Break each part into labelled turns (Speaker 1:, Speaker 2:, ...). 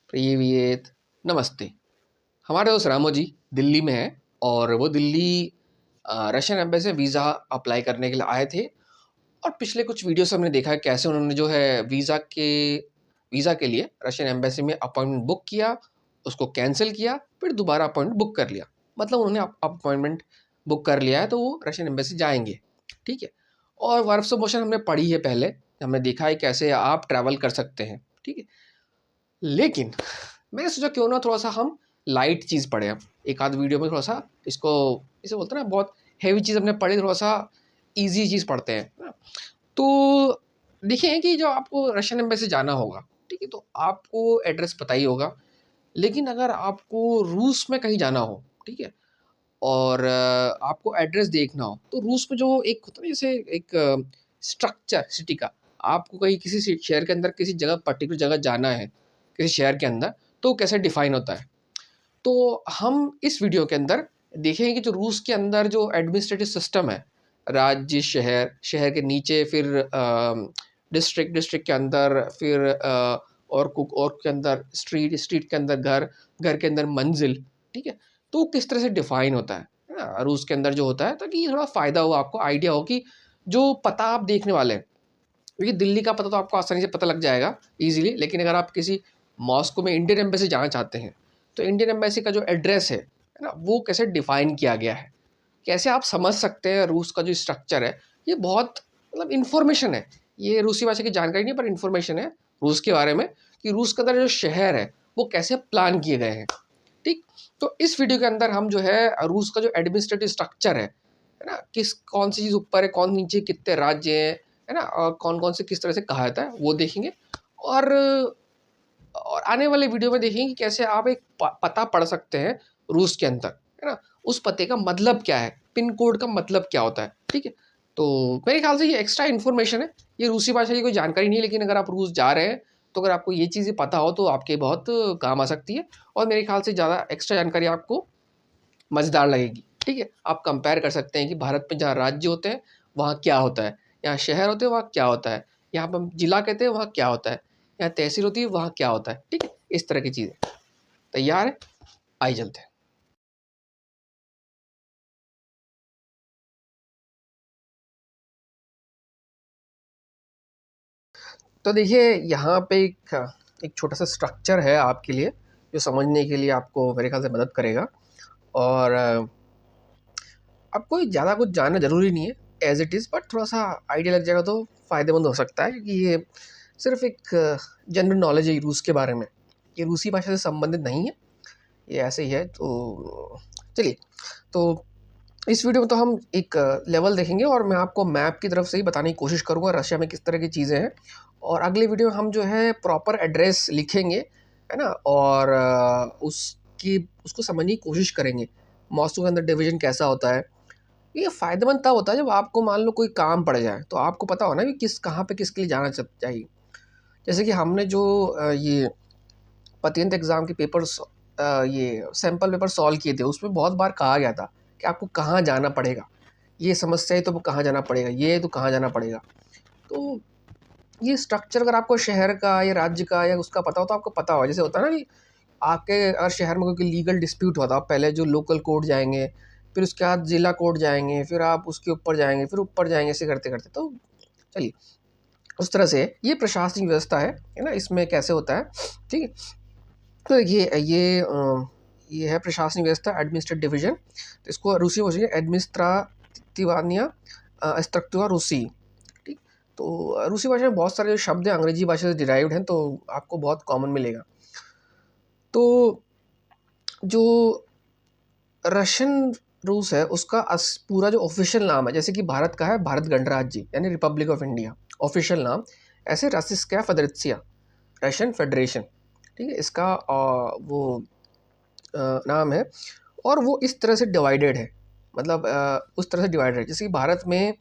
Speaker 1: प्रिवियत नमस्ते। हमारे दोस्त रामो जी दिल्ली में हैं और वो दिल्ली रशियन एम्बेसी से वीज़ा अप्लाई करने के लिए आए थे। और पिछले कुछ वीडियो से हमने देखा है कैसे उन्होंने जो है वीज़ा के लिए रशियन एम्बेसी में अपॉइंटमेंट बुक किया, उसको कैंसिल किया, फिर दोबारा अपॉइंटमेंट बुक कर लिया। मतलब उन्होंने अपॉइंटमेंट बुक कर लिया है तो वो रशियन एम्बेसी जाएंगे। ठीक है। और वर्ब्स ऑफ मोशन हमने पढ़ी है पहले, हमने देखा है कैसे आप ट्रैवल कर सकते हैं। ठीक है। लेकिन मैंने सोचा क्यों ना थोड़ा-सा हम लाइट चीज़ पढ़ें अब। एक आध वीडियो में थोड़ा-सा इसको इसे बोलते हैं ना, बहुत हेवी चीज़ हमने पढ़ी, थोड़ा-सा ईज़ी चीज़ पढ़ते हैं, है ना? तो देखिए कि जो आपको रशियन एम्बेसी जाना होगा, ठीक है? तो आपको एड्रेस पता ही होगा। लेकिन अगर आपको रूस में कहीं जाना हो, ठीक है? और आपको एड्रेस देखना हो, तो रूस में जो एक होता है ना, जैसे एक स्ट्रक्चर सिटी का, आपको कहीं किसी शहर के अंदर किसी जगह पर्टिकुलर जगह जाना है, किसी शहर के अंदर, तो कैसे डिफ़ाइन होता है। तो हम इस वीडियो के अंदर देखेंगे कि जो रूस के अंदर जो एडमिनिस्ट्रेटिव सिस्टम है, राज्य, शहर, शहर के नीचे फिर डिस्ट्रिक्ट, डिस्ट्रिक्ट के अंदर फिर और के अंदर स्ट्रीट, स्ट्रीट के अंदर घर, घर के अंदर मंजिल, ठीक है? तो किस तरह से डिफ़ाइन होता है ना? रूस के अंदर जो होता है, ताकि थोड़ा फ़ायदा हो, आपको आइडिया हो कि जो पता आप देखने वाले हैं, क्योंकि दिल्ली का पता तो आपको आसानी से पता लग जाएगा ईज़िली, लेकिन अगर आप किसी मॉस्को में इंडियन एम्बेसी जाना चाहते हैं, तो इंडियन एम्बेसी का जो एड्रेस है ना? वो कैसे डिफ़ाइन किया गया है? कैसे आप समझ सकते हैं रूस का जो स्ट्रक्चर है, ये बहुत मतलब इन्फॉर्मेशन है। ये रूसी भाषा की जानकारी नहीं है, पर इन्फॉर्मेशन है रूस के बारे में, कि रूस के अंदर जो शहर है, वो कैसे प्लान किए गए हैं, ठीक? तो इस वीडियो के अंदर हम जो है रूस का जो एडमिनिस्ट्रेटिव स्ट्रक्चर है ना? कौन सी चीज़ ऊपर है, कौन नीचे, कितने राज्य हैं, है ना? और कौन-कौन से किस तरह से कहा जाता है, वो देखेंगे। और आने वाले वीडियो में देखेंगे कि कैसे आप एक पता पढ़ सकते हैं रूस के अंदर, है ना? उस पते का मतलब क्या है, पिन कोड का मतलब क्या होता है, ठीक है? तो मेरे ख्याल से ये एक्स्ट्रा इन्फॉर्मेशन है, ये रूसी भाषा की कोई जानकारी नहीं है, लेकिन अगर आप रूस जा रहे हैं, तो अगर आपको ये चीज़ें पता हो तो आपके बहुत काम आ सकती है। और मेरे ख्याल से ज़्यादा एक्स्ट्रा जानकारी आपको मज़ेदार लगेगी, ठीक है? आप कंपेयर कर सकते हैं कि भारत में जहाँ राज्य होते हैं, वहाँ क्या होता है? यहाँ शहर होते हैं, वहाँ क्या होता है? यहाँ पे हम जिला कहते हैं, वहाँ क्या होता है? यहाँ तहसील होती है, वहाँ क्या होता है? ठीक है? इस तरह की चीज़ें। तैयार हैं? आइए चलते हैं। तो देखिए यहाँ पे एक छोटा-सा स्ट्रक्चर है आपके लिए, जो समझने के लिए आपको मेरे ख़्याल से मदद करेगा। और आपको ज़्यादा कुछ जानना ज़रूरी नहीं है, एज़ इट इज़, बट थोड़ा-सा आइडिया लग जाएगा तो फ़ायदेमंद हो सकता है, क्योंकि ये सिर्फ़ एक जनरल नॉलेज है रूस के बारे में। ये रूसी भाषा से संबंधित नहीं है, ये ऐसे ही है। तो चलिए, तो इस वीडियो में तो हम एक लेवल देखेंगे और मैं आपको मैप की तरफ से ही बताने की कोशिश करूँगा रशिया में किस तरह की चीज़ें हैं। और अगले वीडियो में हम जो है प्रॉपर एड्रेस लिखेंगे, है ना? और उसको समझने की कोशिश करेंगे, मॉस्को के अंदर डिवीज़न कैसा होता है। ये फ़ायदेमंद तब होता है जब आपको मान लो कोई काम पड़ जाए, तो आपको पता हो ना कि कहाँ पे किसके लिए जाना चाहिए। जैसे कि हमने जो ये पतियंत एग्ज़ाम के पेपर्स, ये सैंपल पेपर सॉल्व किए थे, उसमें बहुत बार कहा गया था कि आपको कहाँ जाना पड़ेगा। ये समस्या है तो वो कहाँ जाना पड़ेगा, ये है तो कहाँ जाना पड़ेगा। तो ये स्ट्रक्चर अगर आपको शहर का या राज्य का या उसका पता हो तो आपको पता हो। जैसे होता है ना कि आपके अगर शहर में कोई लीगल डिस्प्यूट हुआ, तो आप पहले जो लोकल कोर्ट जाएँगे, फिर उसके बाद जिला कोर्ट जाएँगे, फिर आप उसके ऊपर जाएँगे, फिर ऊपर जाएँगे, ऐसे करते-करते। तो चलिए, उस तरह से ये प्रशासनिक व्यवस्था है ना? इसमें कैसे होता है, ठीक है? तो ये है प्रशासनिक व्यवस्था, एडमिनिस्ट्रेटिव डिवीज़न। तो इसको रूसी में बोलेंगे एडमिनिस्ट्रातिवानिया स्ट्रक्चुरा रूसी, ठीक? तो रूसी भाषा में बहुत सारे जो शब्द हैं अंग्रेजी भाषा से डिराइव्ड हैं, तो आपको बहुत कॉमन मिलेगा। तो जो रशियन रूस है, उसका पूरा जो ऑफिशियल नाम है, जैसे कि भारत का है भारत गणराज्य यानी रिपब्लिक ऑफ इंडिया, ऑफिशियल नाम। ऐसे रसिस्का फेडरेत्सिया, रशियन फेडरेशन, ठीक है? इसका वो नाम है। और वो इस तरह से डिवाइडेड है, मतलब उस तरह से डिवाइडेड है जैसे कि भारत में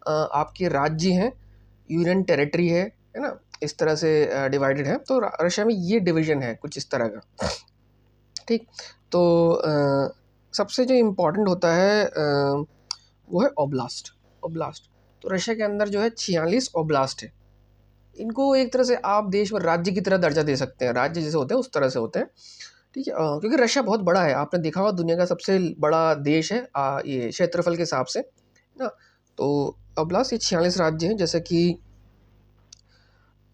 Speaker 1: आपके राज्य हैं, यूनियन टेरिटरी है ना? इस तरह से डिवाइडेड है। तो रशिया में ये डिवीज़न है कुछ इस तरह का, ठीक? तो सबसे जो इम्पोर्टेंट होता है वो है ओब्लास्ट। ओब्लास्ट, तो रशिया के अंदर जो है 46 ओब्लास्ट है। इनको एक तरह से आप देश में राज्य की तरह दर्जा दे सकते हैं, राज्य जैसे होते हैं उस तरह से होते हैं, ठीक है। क्योंकि रशिया बहुत बड़ा है, आपने देखा होगा दुनिया का सबसे बड़ा देश है ये क्षेत्रफल के हिसाब से ना। तो ओब्लास्ट ये 46 राज्य हैं, जैसे कि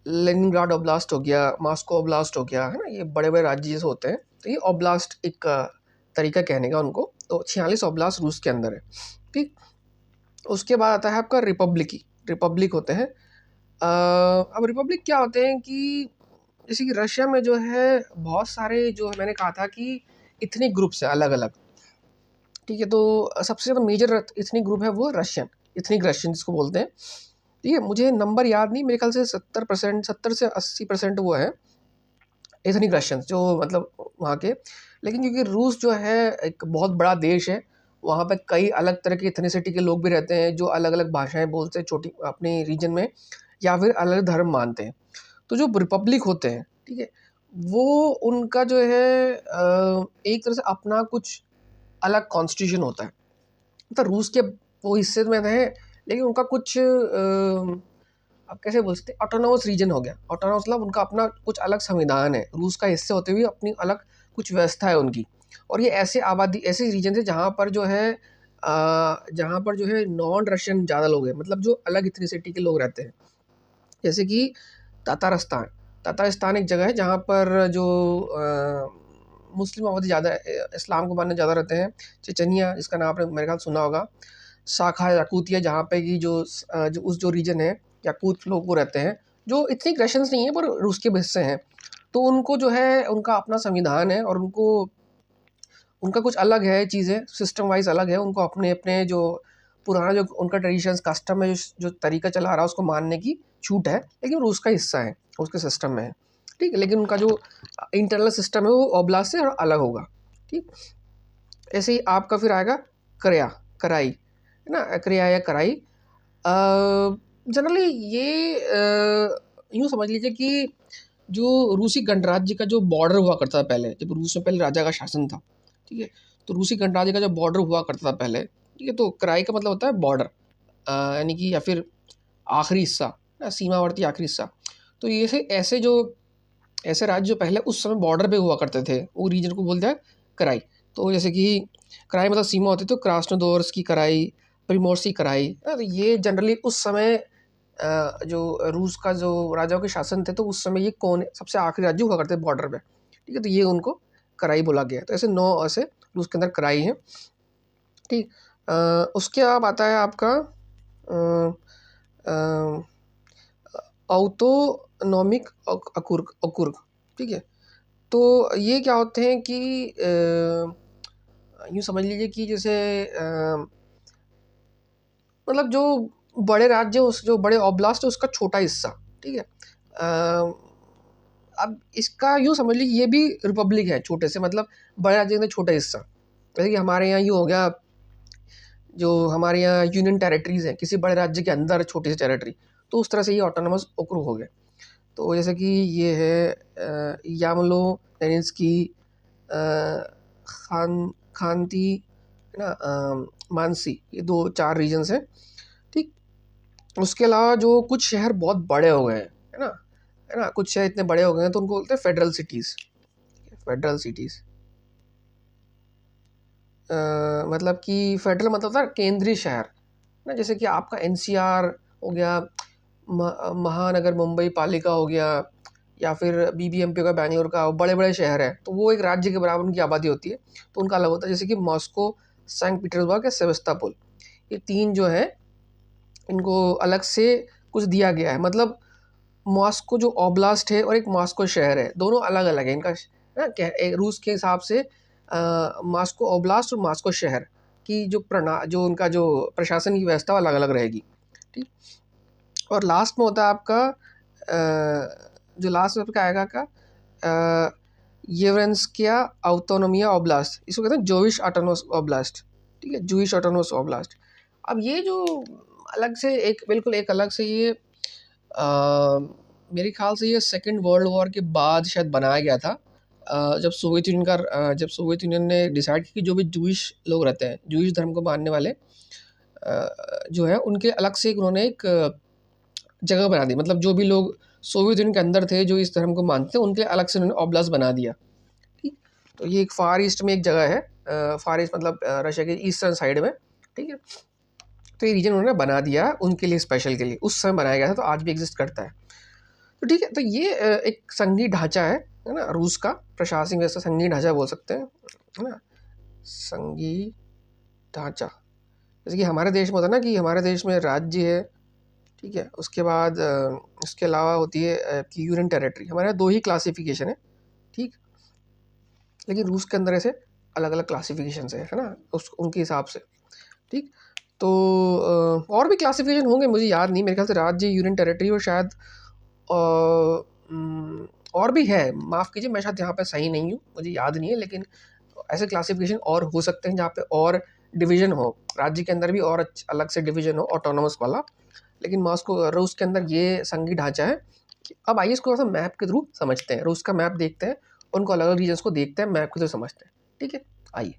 Speaker 1: लेनिनग्राड ओब्लास्ट हो गया, मॉस्को ओब्लास्ट हो गया, है ना, ये बड़े बड़े राज्य जैसे होते हैं। तो ये ओब्लास्ट एक तरीका कहने का उनको। तो 46 ओब्लास्ट रूस के अंदर है, ठीक। उसके बाद आता है आपका रिपब्लिक होते हैं। अब रिपब्लिक क्या होते हैं कि जैसे कि रशिया में जो है बहुत सारे, जो मैंने कहा था कि इथनिक ग्रुप्स है अलग अलग, ठीक है। तो सबसे ज़्यादा मेजर इथनिक ग्रुप है वो इथनिक रशियन जिसको बोलते हैं, ठीक है। मुझे नंबर याद नहीं, मेरे ख्याल से 70% 70 से 80% वो है एथनिक रशियंस, जो मतलब वहाँ के। लेकिन क्योंकि रूस जो है एक बहुत बड़ा देश है, वहाँ पे कई अलग तरह के इथनिसिटी के लोग भी रहते हैं जो अलग अलग भाषाएं बोलते हैं छोटी अपने रीजन में, या फिर अलग धर्म मानते हैं। तो जो रिपब्लिक होते हैं, ठीक है, वो उनका जो है एक तरह से अपना कुछ अलग कॉन्स्टिट्यूशन होता है। मतलब रूस के वो हिस्से में है, लेकिन उनका कुछ अब कैसे बोल सकते हैं, ऑटोनोमस रीजन हो गया। ऑटोनोमस मतलब उनका अपना कुछ अलग संविधान है, रूस का हिस्से होते हुए अपनी अलग कुछ व्यवस्था है उनकी। और ये ऐसे रीजन है जहाँ पर जो है नॉन रशियन ज़्यादा लोग हैं, मतलब जो अलग इथनिसिटी के लोग रहते हैं। जैसे कि तातारिस्तान तातारिस्तान एक जगह है जहाँ पर जो मुस्लिम आबादी ज़्यादा इस्लाम को मानने ज़्यादा रहते हैं। चेचनिया, जिसका नाम आपने मेरे ख्याल सुना होगा। शाखा याकूतिया, जहाँ पे कि जो रीजन है, याकूत लोग वो रहते हैं, जो इतने रशियंस नहीं है पर रूस के हिस्से हैं। तो उनको जो है उनका अपना संविधान है, और उनका कुछ अलग है, चीज़ें सिस्टम वाइज अलग है। उनको अपने अपने जो पुराना जो उनका ट्रेडिशंस कस्टम है, जो तरीका चला आ रहा है उसको मानने की छूट है, लेकिन रूस का हिस्सा है, उसके सिस्टम में है, ठीक है। लेकिन उनका जो इंटरनल सिस्टम है वो ओब्लास्ट से अलग होगा, ठीक। ऐसे ही आपका फिर आएगा कराई, है ना, क्रिया या कराई। जनरली ये यूँ समझ लीजिए कि जो रूसी गणराज्य का जो बॉर्डर हुआ करता था पहले, जब रूस में पहले राजा का शासन था, ठीक है, तो रूसी गणराज्य का जो बॉर्डर हुआ करता था पहले, ठीक है, तो कराई का मतलब होता है बॉर्डर, यानी कि या फिर आखिरी हिस्सा, सीमावर्ती आखिरी हिस्सा। तो ये ऐसे राज्य जो पहले उस समय बॉर्डर पे हुआ करते थे, वो रीजन को बोलते हैं कराई। तो जैसे कि कराई मतलब सीमा होती, तो क्रास्नोदोर्स्क की कराई, प्रिमोर्स्क की कराई। तो ये जनरली उस समय जो रूस का जो राजाओं के शासन थे, तो उस समय ये कौन सबसे आखिरी राज्य हुआ करते बॉर्डर पे, ठीक है। तो ये उनको कराई बोला गया। तो ऐसे 9 ऐसे रूस के अंदर कराई हैं, ठीक। उसके बाद आता है आपका ऑटोनॉमिक ओक्रुग, ठीक है। तो ये क्या होते हैं कि यूँ समझ लीजिए कि जैसे मतलब जो बड़े राज्य, उस जो बड़े ऑब्लास्ट है उसका छोटा हिस्सा, ठीक है। अब इसका यूँ समझ लीजिए ये भी रिपब्लिक है छोटे से, मतलब बड़े राज्य का छोटा हिस्सा। जैसे कि हमारे यहाँ यूँ हो गया, जो हमारे यहाँ यूनियन टेरिटरीज़ हैं किसी बड़े राज्य के अंदर छोटी सी टेरिटरी, तो उस तरह से ये ऑटोनोमस ओक्रुग हो गए। तो जैसे कि ये है यामलो नेनिन्स्की, खांती, है ना, मानसी, ये 2-4 रीजन्स हैं, ठीक। उसके अलावा जो कुछ शहर बहुत बड़े हो गए हैं, है ना, कुछ शहर इतने बड़े हो गए हैं तो उनको बोलते हैं फेडरल सिटीज़। मतलब कि फेडरल मतलब होता है केंद्रीय शहर ना, जैसे कि आपका एनसीआर हो गया, महानगर मुंबई पालिका हो गया, या फिर बीबीएमपी का बैंगलोर का, बड़े बड़े शहर हैं, तो वो एक राज्य के बराबर उनकी आबादी होती है, तो उनका अलग होता है। जैसे कि मॉस्को, सेंट पीटर्सबर्ग या सेवस्टोपोल, ये 3 जो है इनको अलग से कुछ दिया गया है। मतलब मॉस्को जो ओब्लास्ट है और एक मॉस्को शहर है, दोनों अलग अलग है इनका ना, रूस के हिसाब से मॉस्को ओब्लास्ट और मॉस्को शहर की जो उनका जो प्रशासन की व्यवस्था अलग अलग रहेगी, ठीक। और लास्ट में होता है आपका जो लास्ट में आपका आएगा का येवरेंस्किया ऑटोनोमिया ओब्लास्ट, इसको कहते हैं जोविश ऑटोनोमस ओब्लास्ट, ठीक है, जूइश ऑटोनोमस ओब्लास्ट। अब ये जो अलग से बिल्कुल एक अलग से ये मेरे ख्याल से ये सेकेंड वर्ल्ड वॉर के बाद शायद बनाया गया था, जब सोवियत यूनियन ने डिसाइड किया कि जो भी जूइश लोग रहते हैं, जूइश धर्म को मानने वाले जो है, उनके अलग से उन्होंने एक जगह बना दी। मतलब जो भी लोग सोवियत यूनियन के अंदर थे जो इस धर्म को मानते हैं, उनके लिए अलग से उन्होंने ऑब्लास्ट बना दिया। ठीक, तो ये एक फार ईस्ट में एक जगह है, फार ईस्ट मतलब रशिया के ईस्टर्न साइड में। ठीक है, तो ये रीजन उन्होंने बना दिया उनके लिए, स्पेशल के लिए उस समय बनाया गया था, तो आज भी एग्जिस्ट करता है। तो ठीक है, तो ये एक संघीय ढांचा है ना, रूस का प्रशासनिक व्यवस्था संघीय ढांचा बोल सकते हैं, है ना, संघीय ढांचा। जैसे कि हमारे देश में होता है ना कि हमारे देश में राज्य है, ठीक है, उसके बाद इसके अलावा होती है कि यूनियन टेरिटरी। हमारे यहाँ 2 ही क्लासिफिकेशन है, ठीक, लेकिन रूस के अंदर ऐसे अलग अलग क्लासिफिकेशन है ना, उस उनके हिसाब से। ठीक, तो और भी क्लासिफिकेशन होंगे, मुझे याद नहीं, मेरे ख्याल से राज्य, यूनियन टेरिटरी और शायद और भी है, माफ़ कीजिए मैं शायद यहाँ पे सही नहीं हूँ, मुझे याद नहीं है, लेकिन ऐसे क्लासिफिकेशन और हो सकते हैं जहाँ पे और डिवीज़न हो, राज्य के अंदर भी और अलग से डिवीज़न हो ऑटोनोमस वाला। लेकिन मॉस्को रूस के अंदर ये संघीय ढांचा है। अब आइए इसको थोड़ा सा मैप के थ्रू समझते हैं, रूस का मैप देखते हैं, उनको अलग अलग रीजन्स को देखते हैं, मैप के थ्रू समझते हैं। ठीक है, आइए।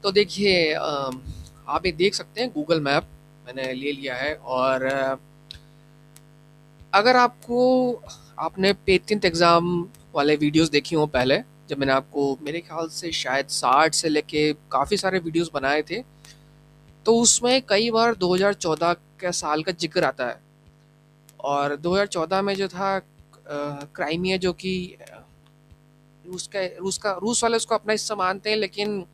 Speaker 1: तो देखिए आप ये देख सकते हैं गूगल मैप मैंने ले लिया है, और अगर आपको आपने पेटेंट एग्ज़ाम वाले वीडियोस देखी हो पहले, जब मैंने आपको मेरे ख्याल से शायद 60 से लेके काफ़ी सारे वीडियोस बनाए थे, तो उसमें कई बार 2014 के साल का जिक्र आता है। और 2014 में जो था क्राइमिया, जो कि रूस वाले उसको अपना हिस्सा मानते हैं, लेकिन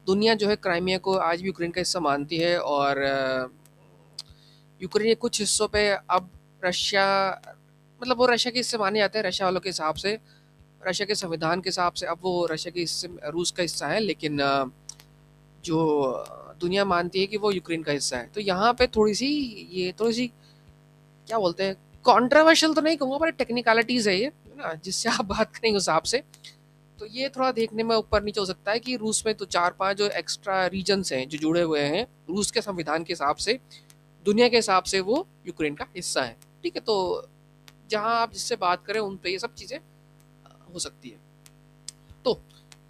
Speaker 1: दुनिया जो है क्राइमिया को आज भी यूक्रेन का हिस्सा मानती है। और यूक्रेन के कुछ हिस्सों पे अब रशिया, मतलब वो रशिया के हिस्से माने जाते हैं रशिया वालों के हिसाब से, रशिया के संविधान के हिसाब से अब वो रशिया के हिस्से रूस का हिस्सा है, लेकिन जो दुनिया मानती है कि वो यूक्रेन का हिस्सा है। तो यहाँ पे थोड़ी सी क्या बोलते हैं, कॉन्ट्रोवर्शियल तो नहीं कहूँगा, पर टेक्निकलिटीज़ है ये, है ना, जिससे आप बात करेंगे उस हिसाब से। तो ये थोड़ा देखने में ऊपर नीचे हो सकता है कि रूस में तो 4-5 जो एक्स्ट्रा रीजन्स हैं जो जुड़े हुए हैं रूस के संविधान के हिसाब से, दुनिया के हिसाब से वो यूक्रेन का हिस्सा है। ठीक है, तो जहाँ आप जिससे बात करें उन पे ये सब चीज़ें हो सकती है। तो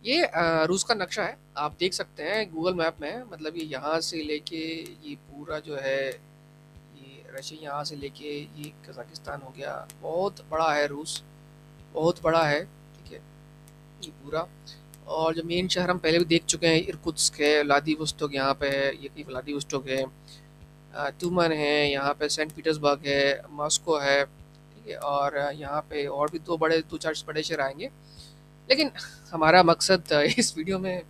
Speaker 1: ये रूस का नक्शा है, आप देख सकते हैं गूगल मैप में, मतलब ये यहाँ से लेके ये पूरा जो है, ये रशिया यहाँ से लेके ये कजाकिस्तान हो गया, बहुत बड़ा है रूस, बहुत बड़ा है। ठीक है, ये पूरा, और जो मेन शहर हम पहले भी देख चुके हैं, इरकुत्स्क है, व्लादिवोस्तोक यहाँ पे है, ये कहीं व्लादिवोस्तोक है, ट्यूमन है, यहाँ पे सेंट पीटर्सबर्ग है, मॉस्को है। ठीक है, और यहाँ पे और भी दो चार बड़े शहर आएंगे, लेकिन हमारा मकसद इस वीडियो में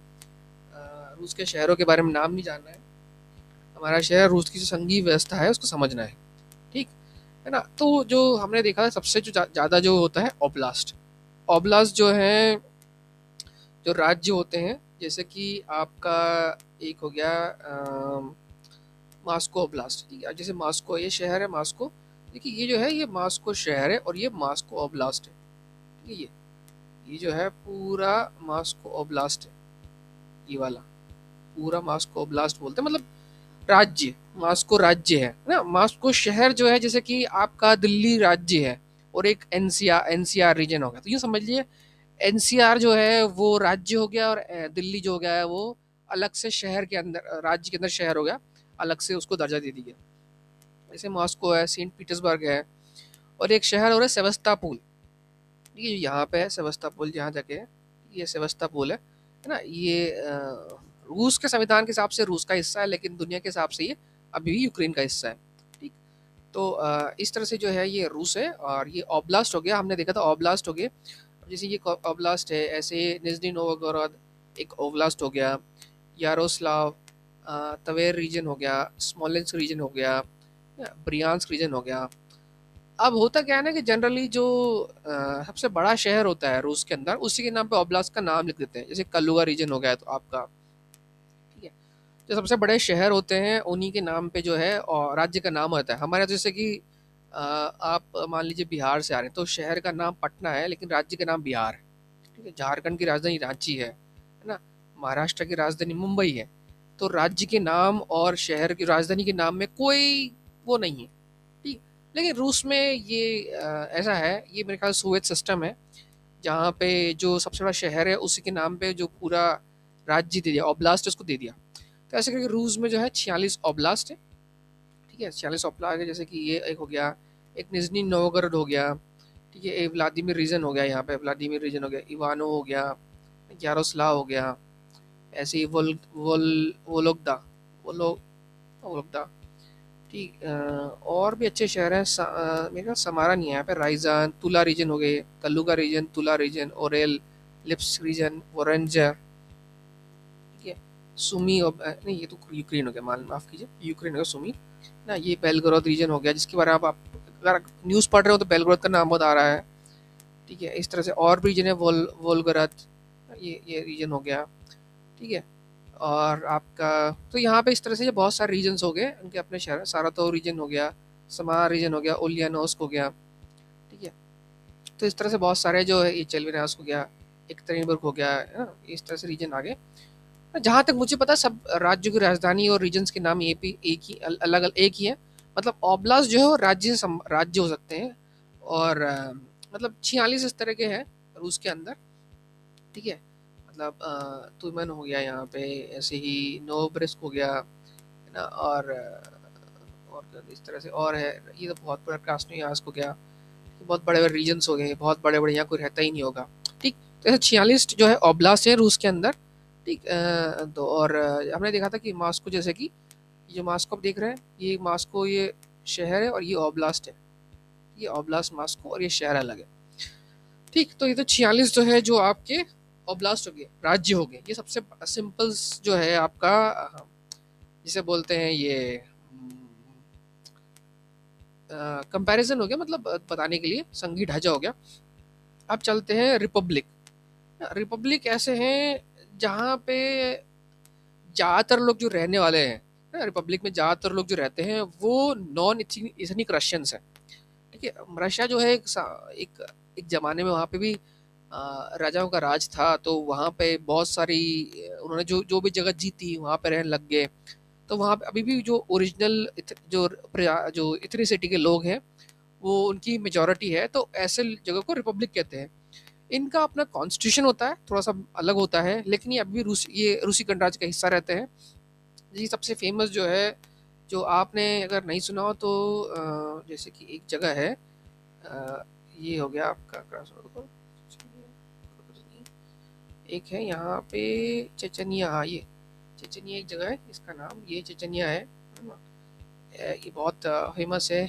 Speaker 1: रूस के शहरों के बारे में नाम नहीं जानना है, हमारा शहर रूस की जो संघीय व्यवस्था है उसको समझना है। ठीक है ना, तो जो हमने देखा है सबसे जो ज़्यादा जो होता है ओब्लास्ट, ओब्लास्ट जो है, जो राज्य होते हैं, जैसे कि आपका एक हो गया मास्को ओब्लास्ट। ठीक है, जैसे मास्को ये शहर है, मास्को, देखिए ये जो है ये मास्को शहर है और ये मास्को ओब्लास्ट है। ठीक है, ये जो है पूरा मास्को ओब्लास्ट है, ये वाला पूरा मास्को ओब्लास्ट बोलते हैं, मतलब राज्य, मास्को राज्य है ना। मास्को शहर जो है जैसे कि आपका दिल्ली राज्य है, और एक एनसीआर रीजन हो गया, तो यूँ समझ लिए एनसीआर जो है वो राज्य हो गया, और दिल्ली जो हो गया है वो अलग से शहर के अंदर, राज्य के अंदर शहर हो गया, अलग से उसको दर्जा दे दिया। जैसे मॉस्को है, सेंट पीटर्सबर्ग है, और एक शहर हो रहा है सेवस्तापुल। ये यहाँ पे है सेवस्तापुल, जहाँ जगह है ये सेवस्तापुल है ना। ये रूस के संविधान के हिसाब से रूस का हिस्सा है, लेकिन दुनिया के हिसाब से ये अभी भी यूक्रेन का हिस्सा है। ठीक, तो इस तरह से जो है ये रूस है, और ये ओब्लास्ट हो गया, हमने देखा था ओब्लास्ट हो गया, जैसे ये ओब्लास्ट है, ऐसे निज़्नी नोवगोरोद एक ओब्लास्ट हो गया, यारोस्लाव तवेर रीजन हो गया, स्मोलेंस्क रीजन हो गया, ब्रियांस्क रीजन हो गया। अब होता क्या है ना कि जनरली जो सबसे बड़ा शहर होता है रूस के अंदर, उसी के नाम पे ओब्लास्ट का नाम लिख देते हैं, जैसे कलुगा रीजन हो गया तो आपका। ठीक है, जो सबसे बड़े शहर होते हैं उन्हीं के नाम पे जो है और राज्य का नाम होता है। हमारे यहाँ तो जैसे कि आप मान लीजिए बिहार से आ रहे हैं तो शहर का नाम पटना है, लेकिन राज्य का नाम बिहार है। ठीक है, झारखंड की राजधानी रांची है ना, महाराष्ट्र की राजधानी मुंबई है। तो राज्य के नाम और शहर की राजधानी के नाम में कोई वो नहीं है। ठीक, लेकिन रूस में ये ऐसा है, ये मेरे ख्याल सोवियत सिस्टम है, जहाँ पे जो सबसे बड़ा शहर है उसी के नाम पे जो पूरा राज्य दे दिया, ओब्लास्ट उसको दे दिया। तो ऐसे करके रूस में जो है 46 ओब्लास्ट है, ठीक है, 46 ओब्लास्ट है। जैसे कि ये एक हो गया, एक निजनी नोवगोरोड हो गया, ठीक है, एक व्लादिमीर रीजन हो गया, यहाँ पे व्लादिमीर रीजन हो गया, इवानो हो गया, यारोस्लाव हो गया, ऐसे ही वोलोगदा वोलो वोलोगदा, ठीक। और भी अच्छे शहर हैं, मेरे ख्याल समारा नहीं है यहाँ पे, राइजान, तुला रीजन हो गए, कल्लूगा रीजन, तुला रीजन, ओरेल, लिप्स रीजन, वोरेंजा, ठीक है, सुमी नहीं ये तो यूक्रेन हो गया, माफ़ कीजिए, यूक्रेन हो गया सुमी ना, ये बेलगोरोद रीजन हो गया, जिसके बारे में आप अगर न्यूज़ पढ़ रहे हो तो बेलगोरोद का नाम बहुत आ रहा है, ठीक है। इस तरह से और भी रीजन है, वोलगोरद, ये रीजन हो गया, ठीक है। और आपका तो यहाँ पे इस तरह से ये बहुत सारे रीजन्स हो गए उनके अपने शहर, सारातोव रीजन हो गया, समा रीजन हो गया, उलियानोस्क हो गया, ठीक है। तो इस तरह से बहुत सारे जो है, ये चेल्विनास्क हो गया, एकतेरिनबर्ग हो गया, है ना, इस तरह से रीजन आगे। जहाँ तक मुझे पता सब राज्यों की राजधानी और रीजन्स के नाम एक ही अलग एक ही है। मतलब ओब्लास्ट जो है वो राज्य हो सकते हैं, और मतलब 46 इस तरह के हैं रूस के अंदर, ठीक है। मतलब तुमन हो गया यहाँ पे, ऐसे ही नोवोब्रिस्क हो गया, है ना, और इस तरह से और है, ये तो बहुत बड़ा क्रास्नोयार्स्क हो गया, बहुत बड़े बड़े रीजन्स हो गए, बहुत बड़े बड़े, यहाँ कोई रहता ही नहीं होगा, ठीक। तो ऐसे 46 जो है ओब्लास्ट है रूस के अंदर, ठीक। तो और हमने देखा था कि मॉस्को, जैसे कि ये जो मॉस्को आप देख रहे हैं, ये मॉस्को ये शहर है और ये ओब्लास्ट है, ये ओब्लास्ट मॉस्को और ये शहर अलग है, ठीक। तो ये तो 46 जो है जो आपके ओब्लास्ट हो गए, राज्य हो गए। ये सबसे सिंपल जो है आपका, जिसे बोलते हैं ये कंपैरिजन हो गया, मतलब बताने के लिए संघी ढांचा हो गया। अब चलते हैं रिपब्लिक। रिपब्लिक ऐसे हैं जहाँ पे ज़्यादातर लोग जो रहने वाले हैं ना, रिपब्लिक में ज़्यादातर लोग जो रहते हैं वो नॉन इथनिक रशियंस हैं, ठीक है। रशिया जो है एक एक ज़माने में वहाँ पे भी राजाओं का राज था, तो वहाँ पे बहुत सारी उन्होंने जो जो भी जगह जीती वहाँ पे रहने लग गए। तो वहाँ पे अभी भी जो ओरिजिनल जो इथनिसिटी के लोग हैं वो उनकी मेजॉरिटी है, तो ऐसे जगह को रिपब्लिक कहते हैं। इनका अपना कॉन्स्टिट्यूशन होता है, थोड़ा सा अलग होता है, लेकिन ये अभी भी रूसी गणराज्य का हिस्सा रहते हैं। ये सबसे फेमस जो है, जो आपने अगर नहीं सुना हो तो जैसे कि एक जगह है, ये हो गया आपका एक है यहाँ पे चेचनिया, हाँ ये चेचनिया एक जगह है, इसका नाम ये चेचनिया है ना। ये बहुत फेमस है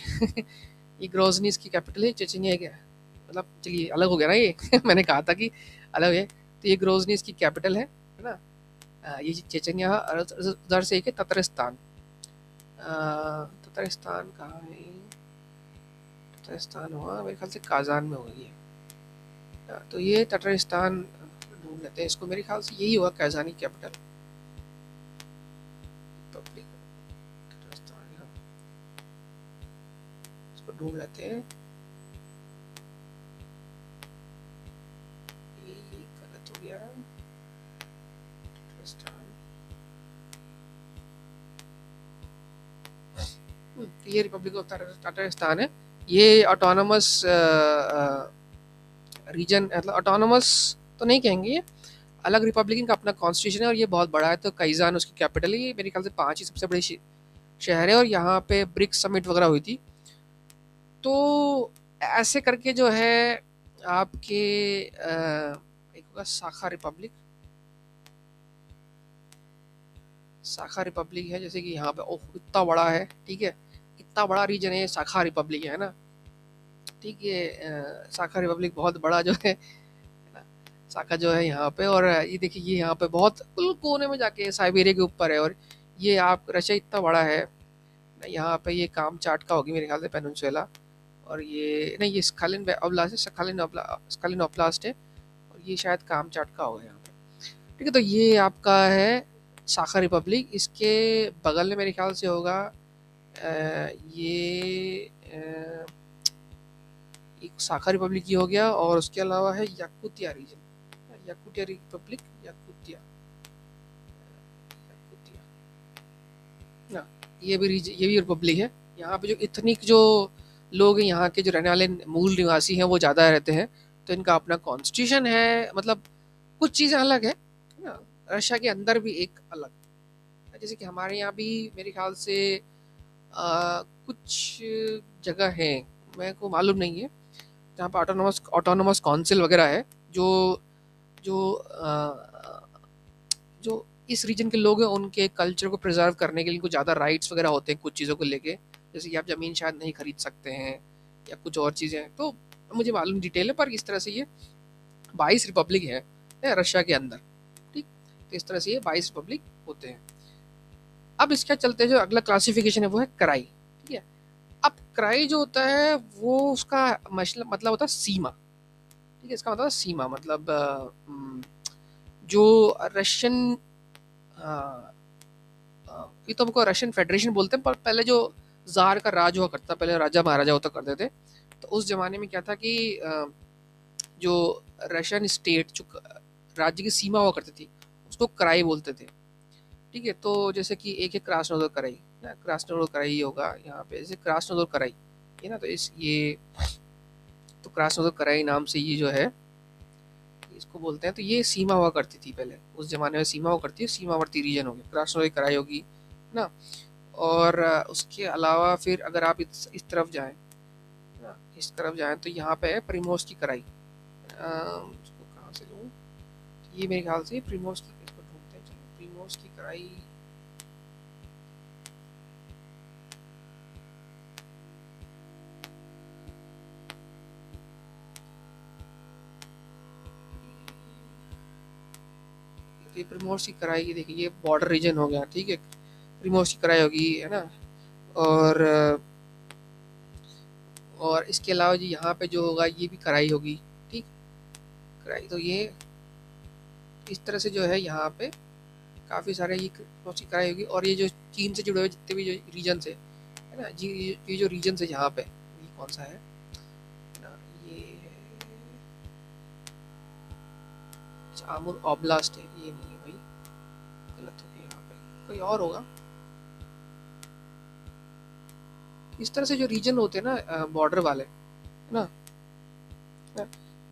Speaker 1: ये ग्रोजनी इसकी कैपिटल है, चेचनिया क्या है, मतलब चलिए अलग हो गया ना ये मैंने कहा था कि अलग है, तो ये ग्रोजनी इसकी कैपिटल है ना। ये चेचनिया, उधर से एक है ततरिस्तान। ततरिस्तान कहाँ है, ततरिस्तान हुआ मेरे ख्याल से काजान में होगी ये। तो ये ततरिस्तान ढूंढ लेते हैं इसको, मेरे ख्याल से यही हुआ काजानी कैपिटल, रिपब्लिक ततरिस्तान, हाँ इसको ढूंढ लेते हैं। ये गलत हो गया, ये रिपब्लिक ऑफ ततारिस्तान है। ये ऑटोनमस रीजन, मतलब ऑटोनमस तो नहीं कहेंगे, ये अलग रिपब्लिक का अपना कॉन्स्टिट्यूशन है, और ये बहुत बड़ा है। तो काइजान उसकी कैपिटल है, ये मेरे ख्याल से 5 ही सबसे बड़ी शहर है, और यहाँ पे ब्रिक्स समिट वगैरह हुई थी। तो ऐसे करके जो है आपके एक होगा शाखा रिपब्लिक, शाखा रिपब्लिक है, जैसे कि यहाँ पे ओह इतना बड़ा है, ठीक है, इतना बड़ा रीजन है, शाखा रिपब्लिक है ना, ठीक है। शाखा रिपब्लिक बहुत बड़ा जो है ना, शाखा जो है यहाँ पे, और ये देखिए ये यहाँ पे बहुत बिल्कुल कोने में जाके साइबेरिया के ऊपर है, और ये आप रशिया इतना बड़ा है ना, यहाँ पे ये काम चाट का होगी मेरे ख्याल से पेनिनसुला, और ये नहीं ये स्खालिन ओब्लास्ट है, स्खालिन ओब्लास्ट है, और ये शायद काम चाट का होगा यहाँ पे, ठीक है। तो ये आपका है शाखा रिपब्लिक। इसके बगल में मेरे ख्याल से होगा ये एक शाखा रिपब्लिक ही हो गया, और उसके अलावा है Yakutia region, Yakutia republic, Yakutia, Yakutia ना, ये भी रिपब्लिक है। यहाँ पे जो इथनिक जो लोग हैं, यहाँ के जो रहने वाले मूल निवासी हैं वो ज़्यादा रहते हैं, तो इनका अपना कॉन्स्टिट्यूशन है, मतलब कुछ चीज़ें अलग है ना, रशिया के अंदर भी एक अलग जैसे कि हमारे यहाँ भी मेरे ख्याल से कुछ जगह है, मेरे को मालूम नहीं है, जहाँ पर ऑटोनोमस ऑटोनोमस काउंसिल वगैरह है, जो जो जो इस रीजन के लोग हैं उनके कल्चर को प्रिजर्व करने के लिए कुछ ज़्यादा राइट्स वगैरह होते हैं कुछ चीज़ों को लेके, जैसे कि आप ज़मीन शायद नहीं खरीद सकते हैं या कुछ और चीज़ें हैं। तो मुझे मालूम डिटेल है, पर इस तरह से ये 22 रिपब्लिक है रशिया के अंदर। ठीक, तो इस तरह से ये 22 रिपब्लिक होते हैं। अब इसका चलते जो अगला क्लासिफिकेशन है वो है कराई। ठीक है, अब कराई जो होता है वो उसका मतलब होता है सीमा। ठीक है, इसका मतलब सीमा, मतलब जो रशियन, ये तो हमको रशियन फेडरेशन बोलते हैं, पर पहले जो जार का राज हुआ करता, पहले राजा महाराजा होता करते थे, तो उस जमाने में क्या था कि जो रशियन स्टेट, जो राज्य की सीमा हुआ करती थी, उसको कराई बोलते थे। ठीक है, तो जैसे कि एक है क्रास्नोदर कराई ना, क्रास्नोदर कराई होगा यहाँ पे, जैसे क्रास्नोदर कराई ये ना, तो इस ये तो क्रास्नोदर कराई नाम से ये जो है इसको बोलते हैं। तो ये सीमा हुआ करती थी पहले, उस जमाने में सीमा हुआ करती है, सीमावर्ती रीजन हो गया, क्रास्नोदर कराई होगी ना। और उसके अलावा फिर अगर आप इस तरफ जाएं ना, इस तरफ जाएं तो यहाँ पे है प्रिमोर्स की कराई। उसको कहाँ से लूँ, ये मेरे ख्याल से प्रिमोर्स की, इसको ढूंढते हैं, चलो प्रिमोर्स की कराई। ये प्रिमोर्स की कराई, ये देखिए ये बॉर्डर रीजन हो गया। ठीक है, प्रिमोर्स की कराई होगी है ना। और और इसके अलावा जी यहाँ पे जो होगा ये भी कराई होगी। ठीक, कराई तो ये इस तरह से जो है यहाँ पे काफ़ी सारे ये प्रिमोर्स की कराई होगी। और ये जो चीन से जुड़े हुए जितने भी जो रीजन है ना जी, ये जो रीजन है यहाँ पे, ये कौन सा है ना, ये आमुर ऑब्लास्ट है, ये नहीं है भाई, गलत हो गया, यहाँ पे कोई और होगा। इस तरह से जो रीजन होते हैं ना बॉर्डर वाले है ना,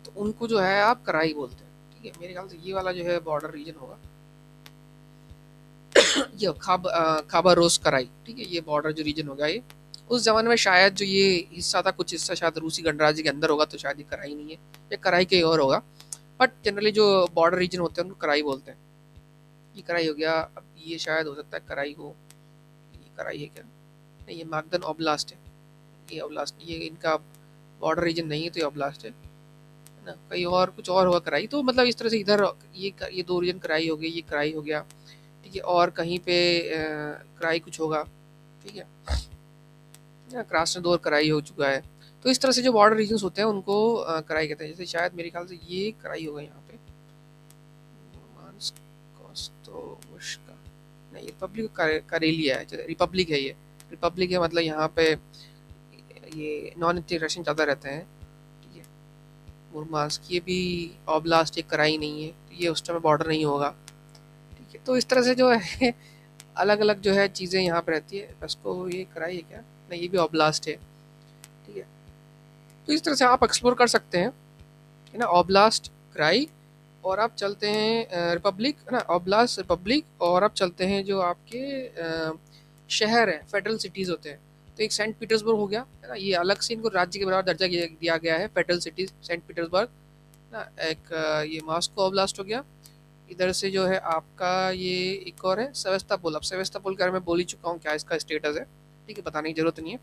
Speaker 1: तो उनको जो है आप कराई बोलते हैं। ठीक है, मेरे ख्याल से ये वाला जो है बॉर्डर रीजन होगा, ये खाबारोस कराई। ठीक है, ये बॉर्डर जो रीजन होगा ये, उस जमाने में शायद जो ये हिस्सा था, कुछ हिस्सा शायद रूसी गणराज्य के अंदर होगा, तो शायद ये कराई नहीं है, ये कराई के और होगा। बट जनरली जो बॉर्डर रीजन होते हैं उनको कराई बोलते हैं। ये कराई हो गया। अब ये शायद हो सकता है कराई हो, ये कराई है क्या, नहीं ये मागदन ओब्लास्ट है, ये ओब्लास्ट, ये इनका बॉर्डर रीजन नहीं है, तो ये ओब्लास्ट है ना। कहीं और कुछ और होगा कराई, तो मतलब इस तरह से इधर ये दो रीजन कराई हो गई, ये कराई हो गया। ठीक है, और कहीं पे कराई कुछ होगा। ठीक है, क्रास्नोदर कराई हो चुका है। तो इस तरह से जो बॉर्डर रीजन्स होते हैं उनको कराई कहते हैं। जैसे शायद मेरे ख्याल से ये कराई होगा यहाँ पे, कोस्टोमुश्का, नहीं रिपब्लिक करेलिया है, रिपब्लिक है ये, रिपब्लिक है, मतलब यहाँ पे ये नॉन इंटीग्रेशन ज़्यादा रहते हैं। ठीक है, मुरमांस्क ये भी ऑब्लास्ट, ये कराई नहीं है, तो ये उस टाइम बॉर्डर नहीं होगा। ठीक है, तो इस तरह से जो है अलग अलग जो है चीज़ें यहाँ पे रहती है। इसको ये कराई है क्या, नहीं ये भी ऑब्लास्ट है। ठीक है, तो इस तरह से आप एक्सप्लोर कर सकते हैं है ना, ऑब्लास्ट, क्राई, और आप चलते हैं रिपब्लिक है ना, ऑब्लास्ट, रिपब्लिक, और आप चलते हैं जो आपके शहर हैं, फेडरल सिटीज़ होते हैं। तो एक सेंट पीटर्सबर्ग हो गया है ना, ये अलग से इनको राज्य के बराबर दर्जा दिया गया है, फेडरल सिटीज सेंट पीटर्सबर्ग ना। एक ये मॉस्को ऑब्लास्ट हो गया। इधर से जो है आपका ये एक और है सेवेस्टोपोल। अब सेवेस्टोपोल के बारे में बोल ही चुका हूँ क्या इसका स्टेटस है। ठीक है, बताने की जरूरत नहीं है।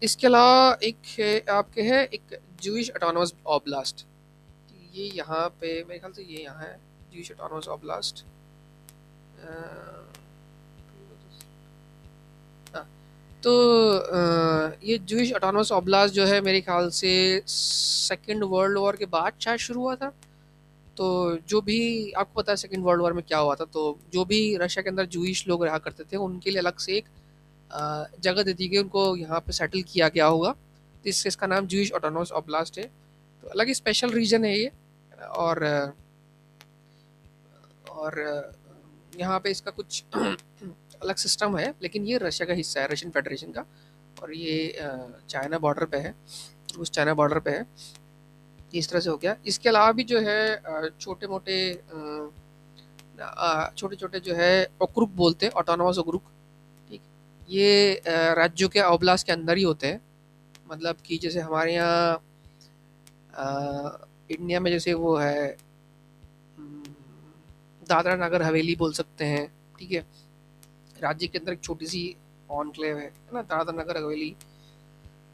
Speaker 1: इसके अलावा एक है आपके है एक जूइश ऑटोनोमस ऑब्लास्ट, ये यहाँ पे मेरे ख्याल से ये यहाँ है, जूइश ऑटोनोमस ऑब्लास्ट। तो ये जूइश ऑटोनोमस ऑब्लास्ट जो है मेरे ख्याल से सेकेंड वर्ल्ड वॉर के बाद शायद शुरू हुआ था। तो जो भी आपको पता है सेकेंड वर्ल्ड वॉर में क्या हुआ था, तो जो भी रशिया के अंदर जूइश लोग रहा करते थे उनके लिए अलग से एक जगह दे दी गई, उनको यहाँ पे सेटल किया गया होगा, तो इससे इसका नाम जूइश ऑटोनोमस ऑब्लास्ट है। तो अलग ही स्पेशल रीजन है ये। और और यहाँ पे इसका कुछ अलग सिस्टम है, लेकिन ये रशिया का हिस्सा है, रशियन फेडरेशन का। और ये चाइना बॉर्डर पे है, रूस चाइना बॉर्डर पे है। इस तरह से हो गया। इसके अलावा भी जो है छोटे मोटे छोटे छोटे जो है ओक्रुग बोलते हैं, ऑटोनोमस ओक्रुग। ठीक, ये राज्यों के ओब्लास्ट के अंदर ही होते हैं। मतलब कि जैसे हमारे यहाँ इंडिया में जैसे वो है दादरा नगर हवेली बोल सकते हैं। ठीक है, राज्य के अंदर एक छोटी सी ऑनक्लेव है ना, दादरा नगर हवेली।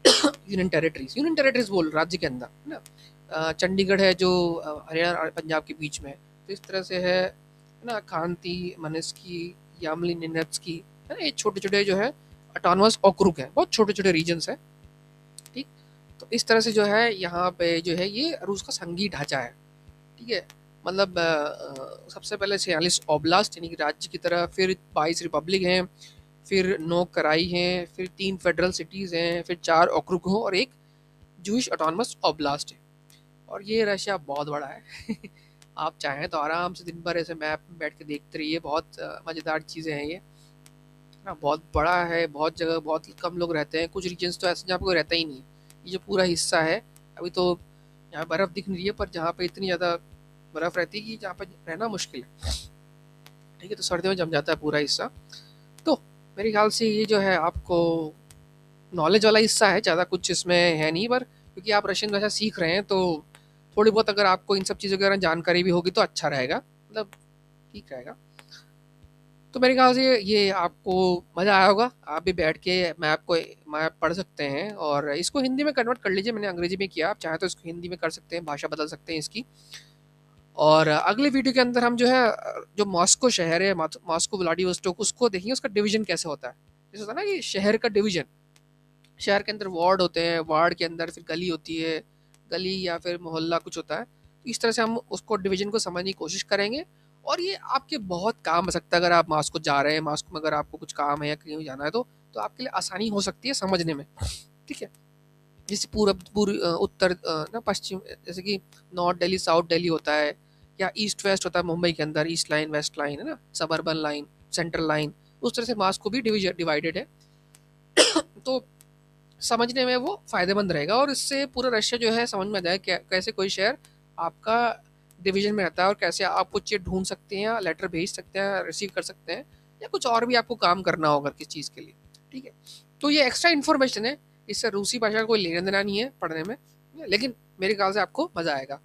Speaker 1: यूनियन टेरिटरीज बोल राज्य के अंदर है ना। चंडीगढ़ है जो हरियाणा और पंजाब के बीच में है। तो इस तरह से है ना, खांती, मनिस्की, यामली, निनेत्स्की, है ना, ये छोटे छोटे जो है ऑटोनोमस ओक्रुग है, बहुत छोटे छोटे रीजन्स है। ठीक, तो इस तरह से जो है यहाँ पे जो है ये रूस का संघीय ढांचा है। ठीक है, मतलब सबसे पहले 46 ओब्लास्ट यानी कि राज्य की तरह, फिर 22 रिपब्लिक हैं, फिर 9 कराई हैं, फिर 3 फेडरल सिटीज़ हैं, फिर 4 ओक्रुग हैं और एक जूश ऑटोनमस ओब्लास्ट है। और ये रशिया बहुत बड़ा है। आप चाहें तो आराम से दिन भर ऐसे मैप में बैठ के देखते रहिए, बहुत मज़ेदार चीज़ें हैं ये ना। बहुत बड़ा है, बहुत जगह बहुत कम लोग रहते हैं, कुछ रीजन्स तो ऐसे जहाँ पे कोई रहता ही नहीं है। ये जो पूरा हिस्सा है, अभी तो यहाँ बर्फ़ दिख नहीं रही है, पर जहाँ पे इतनी ज़्यादा बर्फ़ रहती है कि जहाँ पे रहना मुश्किल है। ठीक है, तो सर्दियों में जम जाता है पूरा हिस्सा। तो मेरे ख्याल से ये जो है आपको नॉलेज वाला हिस्सा है, ज़्यादा कुछ इसमें है नहीं, पर क्योंकि आप रशियन भाषा सीख रहे हैं तो थोड़ी बहुत अगर आपको इन सब चीज़ों के बारे में जानकारी भी होगी तो अच्छा रहेगा, मतलब ठीक रहेगा। तो मेरे ख्याल से ये आपको मज़ा आया होगा, आप भी बैठ के मैप पढ़ सकते हैं और इसको हिंदी में कन्वर्ट कर लीजिए। मैंने अंग्रेजी में किया, आप चाहें तो इसको हिंदी में कर सकते हैं, भाषा बदल सकते हैं इसकी। और अगले वीडियो के अंदर हम जो है जो मॉस्को शहर है, मॉस्को व्लादिवोस्टोक, उसको देखेंगे उसका डिवीजन कैसे होता है। जैसे होता है ना कि शहर का डिवीजन, शहर के अंदर वार्ड होते हैं, वार्ड के अंदर फिर गली होती है, गली या फिर मोहल्ला कुछ होता है। तो इस तरह से हम उसको डिवीजन को समझने की कोशिश करेंगे और ये आपके बहुत काम आ सकता है। अगर आप मास्को जा रहे हैं, मास्को में अगर आपको कुछ काम है या कहीं जाना है तो आपके लिए आसानी हो सकती है समझने में। ठीक है, जैसे पूर्व उत्तर ना पश्चिम, जैसे कि नॉर्थ दिल्ली साउथ दिल्ली होता है, या ईस्ट वेस्ट होता है मुंबई के अंदर, ईस्ट लाइन वेस्ट लाइन है ना, सबर्बन लाइन सेंट्रल लाइन। उस तरह से मास्को भी डिवाइडेड है। तो समझने में वो फ़ायदेमंद रहेगा और इससे पूरा रशिया जो है समझ में आ जाए कैसे कोई शहर आपका डिवीजन में रहता है और कैसे आप कुछ चीज़ ढूंढ सकते हैं या लेटर भेज सकते हैं, रिसीव कर सकते हैं, या कुछ और भी आपको काम करना होगा किस चीज़ के लिए। ठीक है, तो ये एक्स्ट्रा इन्फॉर्मेशन है, इससे रूसी भाषा का कोई लेना देना नहीं है पढ़ने में, लेकिन मेरे ख्याल से आपको मज़ा आएगा।